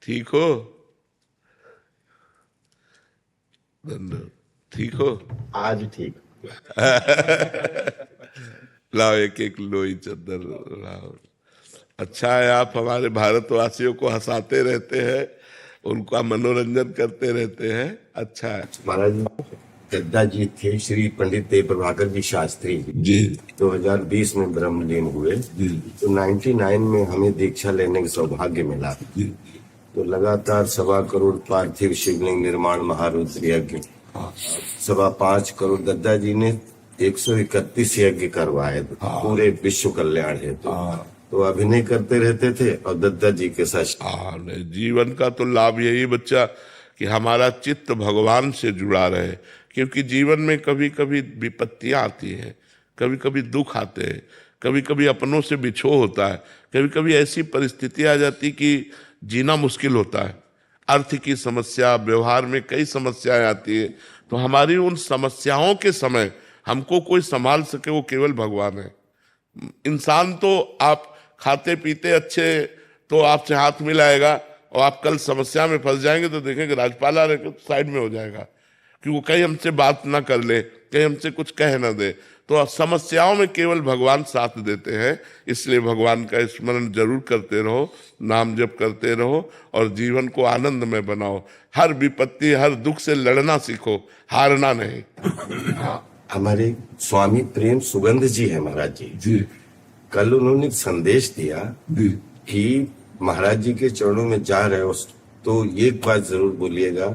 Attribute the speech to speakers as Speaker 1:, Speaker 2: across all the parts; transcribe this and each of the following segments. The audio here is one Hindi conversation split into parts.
Speaker 1: ठीक हो? धन्यवाद। ठीक हो?
Speaker 2: आज ठीक।
Speaker 1: लाओ एक एक लोई चादर लाओ। अच्छा है आप हमारे भारतवासियों को हंसाते रहते हैं, उनका मनोरंजन करते रहते हैं। अच्छा है
Speaker 2: महाराज, दद्दा जी थे श्री पंडित देव प्रभाकर जी शास्त्री
Speaker 1: जी।
Speaker 2: 2020 में ब्रह्मलीन हुए
Speaker 1: जी।
Speaker 2: तो 99 में हमें दीक्षा लेने का सौभाग्य मिला।
Speaker 1: जी।
Speaker 2: तो लगातार 1.25 करोड़ पार्थिव शिवलिंग निर्माण महारुद्र यज्ञ, 5.25 करोड़ दद्दा जी ने 131 यज्ञ करवाए पूरे विश्व कल्याण हेतु। तो अभिनय करते रहते थे और दद्दा जी के साथ।
Speaker 1: नहीं, जीवन का तो लाभ यही बच्चा कि हमारा चित्त भगवान से जुड़ा रहे, क्योंकि जीवन में कभी कभी विपत्तियां आती हैं, कभी कभी दुख आते हैं, कभी कभी अपनों से बिछो होता है, कभी कभी ऐसी परिस्थिति आ जाती कि जीना मुश्किल होता है। अर्थ की समस्या, व्यवहार में कई समस्याएं आती है। तो हमारी उन समस्याओं के समय हमको कोई संभाल सके वो केवल भगवान है। इंसान तो आप खाते पीते अच्छे तो आपसे हाथ मिलाएगा, और आप कल समस्या में फंस जाएंगे तो देखेंगे राजपाला रह साइड में हो जाएगा, कि वो कहीं हमसे बात ना कर ले, कहीं हमसे कुछ कह ना दे। तो समस्याओं में केवल भगवान साथ देते हैं। इसलिए भगवान का स्मरण जरूर करते रहो, नाम जप करते रहो और जीवन को आनंद में बनाओ। हर विपत्ति, हर दुख से लड़ना सीखो, हारना नहीं।
Speaker 2: हमारे स्वामी प्रेम सुगंध जी है महाराज जी।
Speaker 1: जी।
Speaker 2: कल उन्होंने एक संदेश दिया कि महाराज जी के चरणों में जा रहे हो तो एक बात जरूर बोलिएगा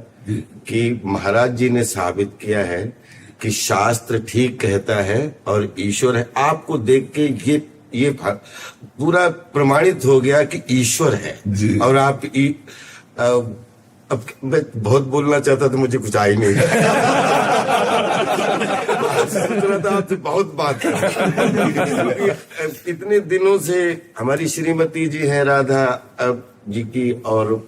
Speaker 2: कि महाराज जी ने साबित किया है कि शास्त्र ठीक कहता है और ईश्वर है। आपको देख के ये पूरा प्रमाणित हो गया कि ईश्वर है। और आप अब मैं बहुत बोलना चाहता था, मुझे कुछ आ ही नहीं आपसे बहुत बात इतने दिनों से हमारी श्रीमती जी हैं राधा जी की, और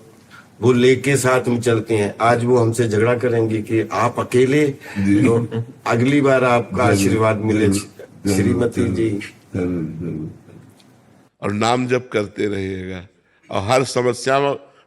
Speaker 2: वो लेके साथ में चलती हैं। आज वो हमसे झगड़ा करेंगी कि आप अकेले, तो अगली बार आपका आशीर्वाद मिले श्रीमती जी।
Speaker 1: और नाम जप करते रहिएगा और हर समस्या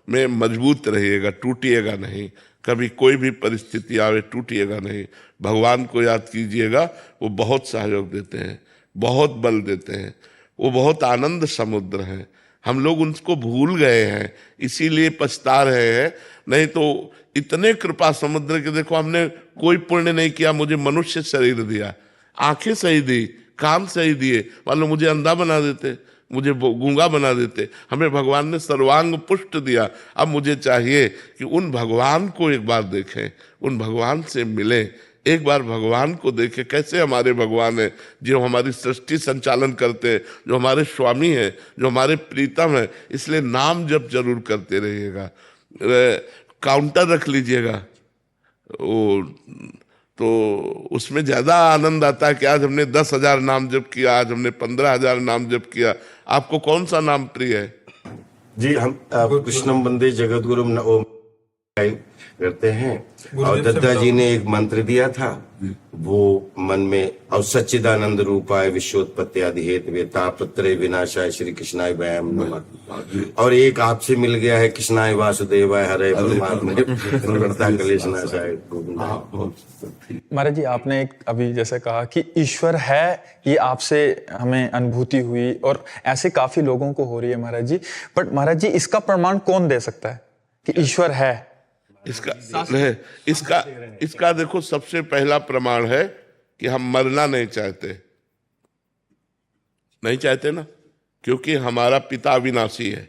Speaker 1: में मजबूत रहिएगा, टूटिएगा नहीं। कभी कोई भी परिस्थिति आवे टूटिएगा नहीं। भगवान को याद कीजिएगा, वो बहुत सहयोग देते हैं, बहुत बल देते हैं, वो बहुत आनंद समुद्र हैं। हम लोग उनको भूल गए हैं, इसीलिए पछता रहे हैं। नहीं तो इतने कृपा समुद्र के, देखो हमने कोई पुण्य नहीं किया, मुझे मनुष्य शरीर दिया, आंखें सही दी, कान सही दिए। मान लो मुझे अंधा बना देते, मुझे गूंगा बना देते, हमें भगवान ने सर्वांग पुष्ट दिया। अब मुझे चाहिए कि उन भगवान को एक बार देखें, उन भगवान से मिलें, एक बार भगवान को देखें। कैसे हमारे भगवान है, जो हमारी सृष्टि संचालन करते हैं, जो हमारे स्वामी हैं, जो हमारे प्रीतम है। इसलिए नाम जप जरूर करते रहिएगा। काउंटर रख लीजिएगा, तो उसमें ज्यादा आनंद आता है कि आज हमने 10,000 नाम जप किया, आज हमने 15,000 नाम जप किया। आपको कौन सा नाम प्रिय है?
Speaker 2: जी, हम कृष्णम वंदे जगत गुरु करते हैं। और दद्दा जी ने एक मंत्र दिया था, वो मन में, और सच्चिदानंद रूपाय विश्वोत्पत्ति आदि हेतु तापत्रय विनाशाय श्री कृष्णाय वयम नमः। और एक आपसे मिल गया है, कृष्णाय वासुदेवाय हरे परमात्मा कलेशनाशाय।
Speaker 3: महाराज जी, आपने एक अभी जैसे कहा कि ईश्वर है, ये आपसे हमें अनुभूति हुई और ऐसे काफी लोगों को हो रही है महाराज जी। बट महाराज जी, इसका प्रमाण कौन दे सकता है कि ईश्वर है? इसका
Speaker 1: देखो, सबसे पहला प्रमाण है कि हम मरना नहीं चाहते ना, क्योंकि हमारा पिता अविनाशी है,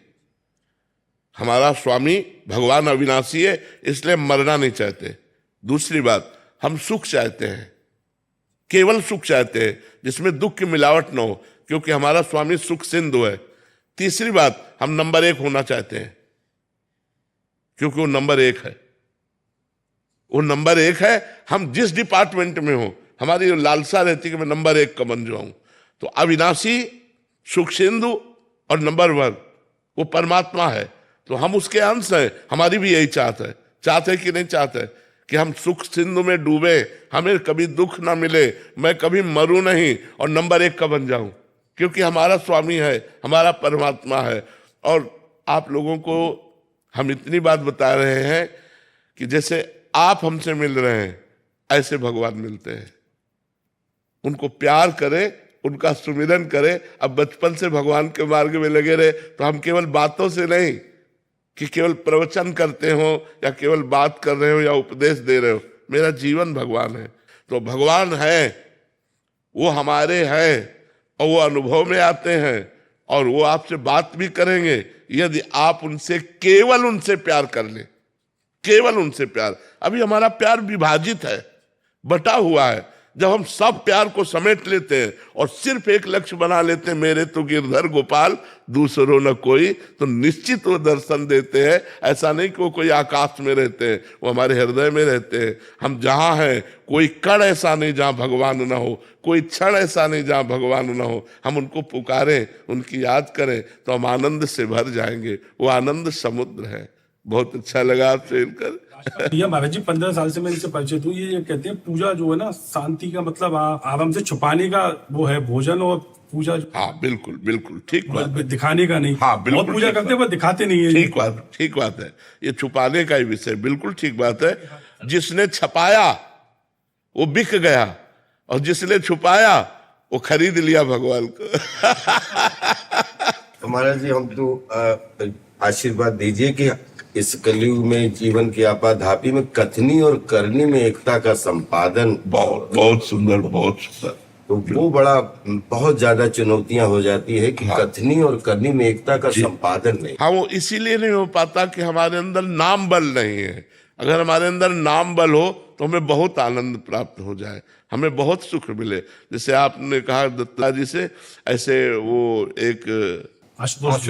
Speaker 1: हमारा स्वामी भगवान अविनाशी है, इसलिए मरना नहीं चाहते। दूसरी बात, हम सुख चाहते हैं, केवल सुख चाहते हैं जिसमें दुख की मिलावट ना हो, क्योंकि हमारा स्वामी सुख सिंधु है। तीसरी बात, हम नंबर 1 होना चाहते हैं, क्योंकि वो नंबर 1 है। वो नंबर 1 है। हम जिस डिपार्टमेंट में हो, हमारी लालसा रहती कि मैं नंबर 1 का बन जाऊं। तो अविनाशी, सुख सिंधु और नंबर 1 वो परमात्मा है, तो हम उसके अंश हैं। हमारी भी यही चाहत है कि नहीं चाहते कि हम सुख सिंधु में डूबे, हमें कभी दुख ना मिले, मैं कभी मरूं नहीं और नंबर 1 का बन जाऊं, क्योंकि हमारा स्वामी है, हमारा परमात्मा है। और आप लोगों को हम इतनी बात बता रहे हैं कि जैसे आप हमसे मिल रहे हैं ऐसे भगवान मिलते हैं। उनको प्यार करें, उनका सुमिरन करें। अब बचपन से भगवान के मार्ग में लगे रहे तो हम केवल बातों से नहीं कि केवल प्रवचन करते हो या केवल बात कर रहे हो या उपदेश दे रहे हो। मेरा जीवन भगवान है। तो भगवान है, वो हमारे हैं और वो अनुभव में आते हैं और वो आपसे बात भी करेंगे यदि आप उनसे केवल उनसे प्यार कर लें। केवल उनसे प्यार। अभी हमारा प्यार विभाजित है, बटा हुआ है। जब हम सब प्यार को समेट लेते हैं और सिर्फ एक लक्ष्य बना लेते हैं, मेरे तो गिरधर गोपाल दूसरों न कोई, तो निश्चित वो दर्शन देते हैं। ऐसा नहीं कि वो कोई आकाश में रहते हैं, वो हमारे हृदय में रहते हैं। हम जहाँ हैं कोई कण ऐसा नहीं जहाँ भगवान न हो, कोई क्षण ऐसा नहीं जहाँ भगवान न हो। हम उनको पुकारें, उनकी याद करें तो हम आनंद से भर जाएंगे। वो आनंद समुद्र है। बहुत अच्छा लगा आपसे मिलकर।
Speaker 4: ये महाराज जी 15 साल से मैं इनसे परिचित हूँ। ये कहते हैं पूजा जो है ना शांति का मतलब आराम से छुपाने का वो है भोजन, और पूजा
Speaker 1: हाँ बिल्कुल बिल्कुल ठीक बात है।
Speaker 4: दिखाने का नहीं।
Speaker 1: हाँ बिल्कुल
Speaker 4: बहुत पूजा
Speaker 1: ठीक
Speaker 4: करते हैं पर दिखाते नहीं है।
Speaker 1: ठीक बात है। ये छुपाने का ही विषय बिल्कुल ठीक बात है। जिसने छपाया वो बिक गया और जिसने छुपाया वो खरीद लिया भगवान को।
Speaker 2: तो महाराज जी हम तो आशीर्वाद दीजिए कि इस कलयुग में जीवन की आपाधापी में कथनी और करनी में एकता का संपादन
Speaker 1: बहुत बहुत सुंदर, बहुत सुंदर।
Speaker 2: तो वो बड़ा बहुत ज्यादा चुनौतियां हो जाती है कि कथनी और करनी में एकता का संपादन नहीं।
Speaker 1: हाँ, वो इसीलिए नहीं हो पाता कि हमारे अंदर नाम बल नहीं है। अगर हमारे अंदर नाम बल हो तो हमें बहुत आनंद प्राप्त हो जाए, हमें बहुत सुख मिले। जैसे आपने कहा दत्ता जी से, ऐसे वो एक
Speaker 4: आशुतोष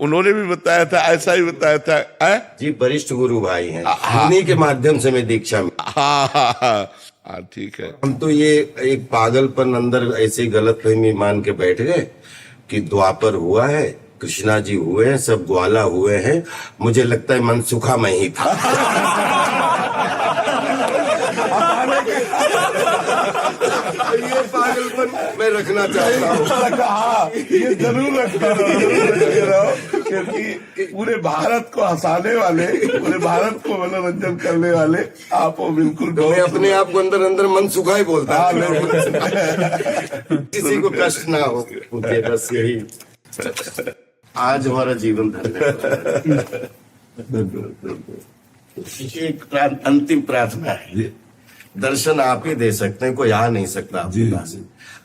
Speaker 1: उन्होंने भी बताया था, ऐसा ही बताया था।
Speaker 2: जी वरिष्ठ गुरु भाई हैं, उन्हीं के माध्यम से मैं दीक्षा में।
Speaker 1: हाँ ठीक है।
Speaker 2: हम तो ये एक पागलपन अंदर ऐसे गलतफहमी मान के बैठ गए कि द्वापर हुआ है, कृष्णा जी हुए हैं, सब ग्वाला हुए हैं। मुझे लगता है मनसुखा में ही था। ये पागलपन मैं रखना चाहता हूँ।
Speaker 1: हाँ, ये जरूर रखे रहो, क्योंकि पूरे भारत को हंसाने वाले, पूरे भारत को मनोरंजन करने वाले आप हो। बिल्कुल
Speaker 2: मैं अपने आप को अंदर अंदर मनसुखा ही बोलता हूँ। किसी को कष्ट ना हो, मुझे बस यही आज हमारा जीवन धन्य। एक अंतिम प्रार्थना है, दर्शन आप ही दे सकते हैं, कोई आ नहीं सकता आपके पास।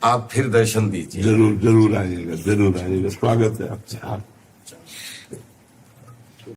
Speaker 2: आप फिर दर्शन दीजिए।
Speaker 1: जरूर आइएगा, स्वागत है आपका।